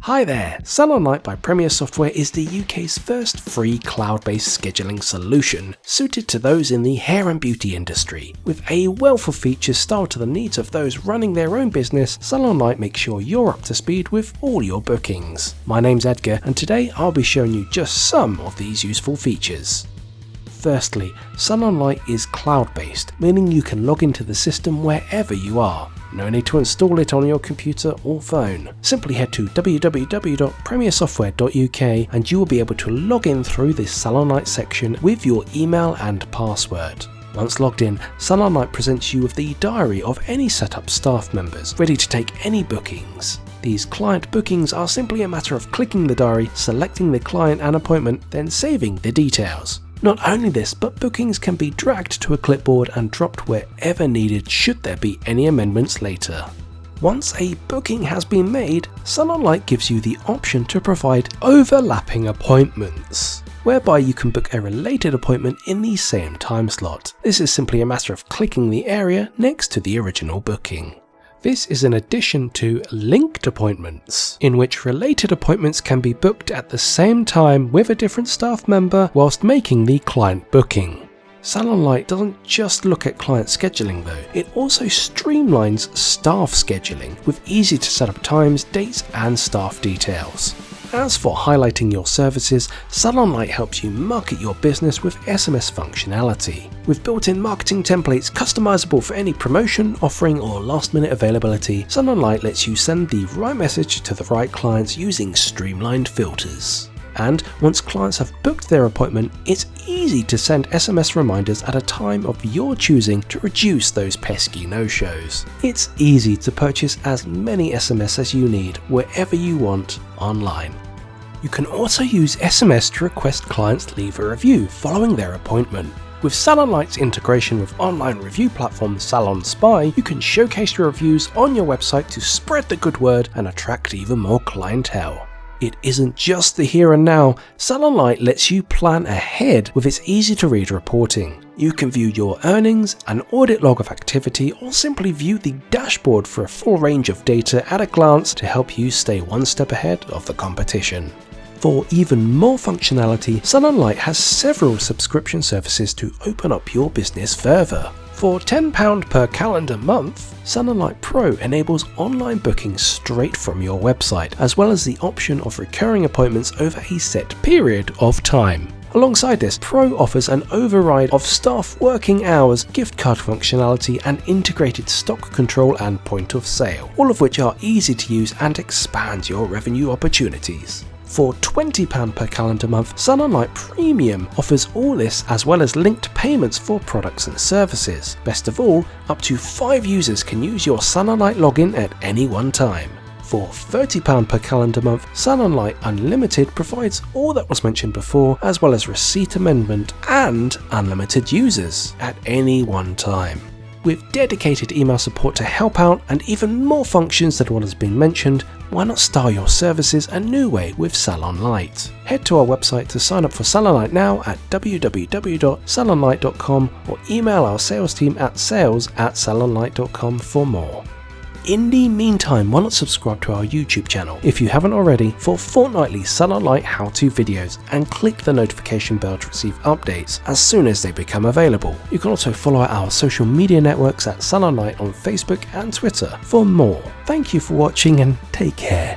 Hi there! SalonLite by Premier Software is the UK's first free cloud-based scheduling solution suited to those in the hair and beauty industry. With a wealth of features styled to the needs of those running their own business, SalonLite makes sure you're up to speed with all your bookings. My name's Edgar, and today I'll be showing you just some of these useful features. Firstly, SalonLite is cloud-based, meaning you can log into the system wherever you are. No need to install it on your computer or phone. Simply head to www.premiersoftware.uk and you will be able to log in through this SalonLite section with your email and password. Once logged in, SalonLite presents you with the diary of any setup staff members, ready to take any bookings. These client bookings are simply a matter of clicking the diary, selecting the client and appointment, then saving the details. Not only this, but bookings can be dragged to a clipboard and dropped wherever needed should there be any amendments later. Once a booking has been made, SalonLite gives you the option to provide overlapping appointments, whereby you can book a related appointment in the same time slot. This is simply a matter of clicking the area next to the original booking. This is in addition to linked appointments, in which related appointments can be booked at the same time with a different staff member whilst making the client booking. SalonLite doesn't just look at client scheduling though, it also streamlines staff scheduling with easy to set up times, dates and staff details. As for highlighting your services, SalonLite helps you market your business with SMS functionality. With built-in marketing templates customizable for any promotion, offering or last-minute availability, SalonLite lets you send the right message to the right clients using streamlined filters. And once clients have booked their appointment, it's easy to send SMS reminders at a time of your choosing to reduce those pesky no-shows. It's easy to purchase as many SMS as you need wherever you want online. You can also use SMS to request clients leave a review following their appointment. With SalonLite's integration with online review platform Salon Spy, you can showcase your reviews on your website to spread the good word and attract even more clientele. It isn't just the here and now, SalonLite lets you plan ahead with its easy-to-read reporting. You can view your earnings, an audit log of activity, or simply view the dashboard for a full range of data at a glance to help you stay one step ahead of the competition. For even more functionality, SalonLite has several subscription services to open up your business further. For £10 per calendar month, SalonLite Pro enables online bookings straight from your website, as well as the option of recurring appointments over a set period of time. Alongside this, Pro offers an override of staff working hours, gift card functionality and integrated stock control and point of sale, all of which are easy to use and expand your revenue opportunities. For £20 per calendar month, SalonLite Premium offers all this as well as linked payments for products and services. Best of all, up to 5 users can use your SalonLite login at any one time. For £30 per calendar month, SalonLite Unlimited provides all that was mentioned before, as well as receipt amendment and unlimited users at any one time. With dedicated email support to help out and even more functions than what has been mentioned, why not style your services a new way with SalonLite? Head to our website to sign up for SalonLite now at www.salonlite.com or email our sales team at sales@salonlite.com for more. In the meantime, why not subscribe to our YouTube channel if you haven't already for fortnightly SalonLite how-to videos and click the notification bell to receive updates as soon as they become available. You can also follow our social media networks at SalonLite on Facebook and Twitter for more. Thank you for watching and take care.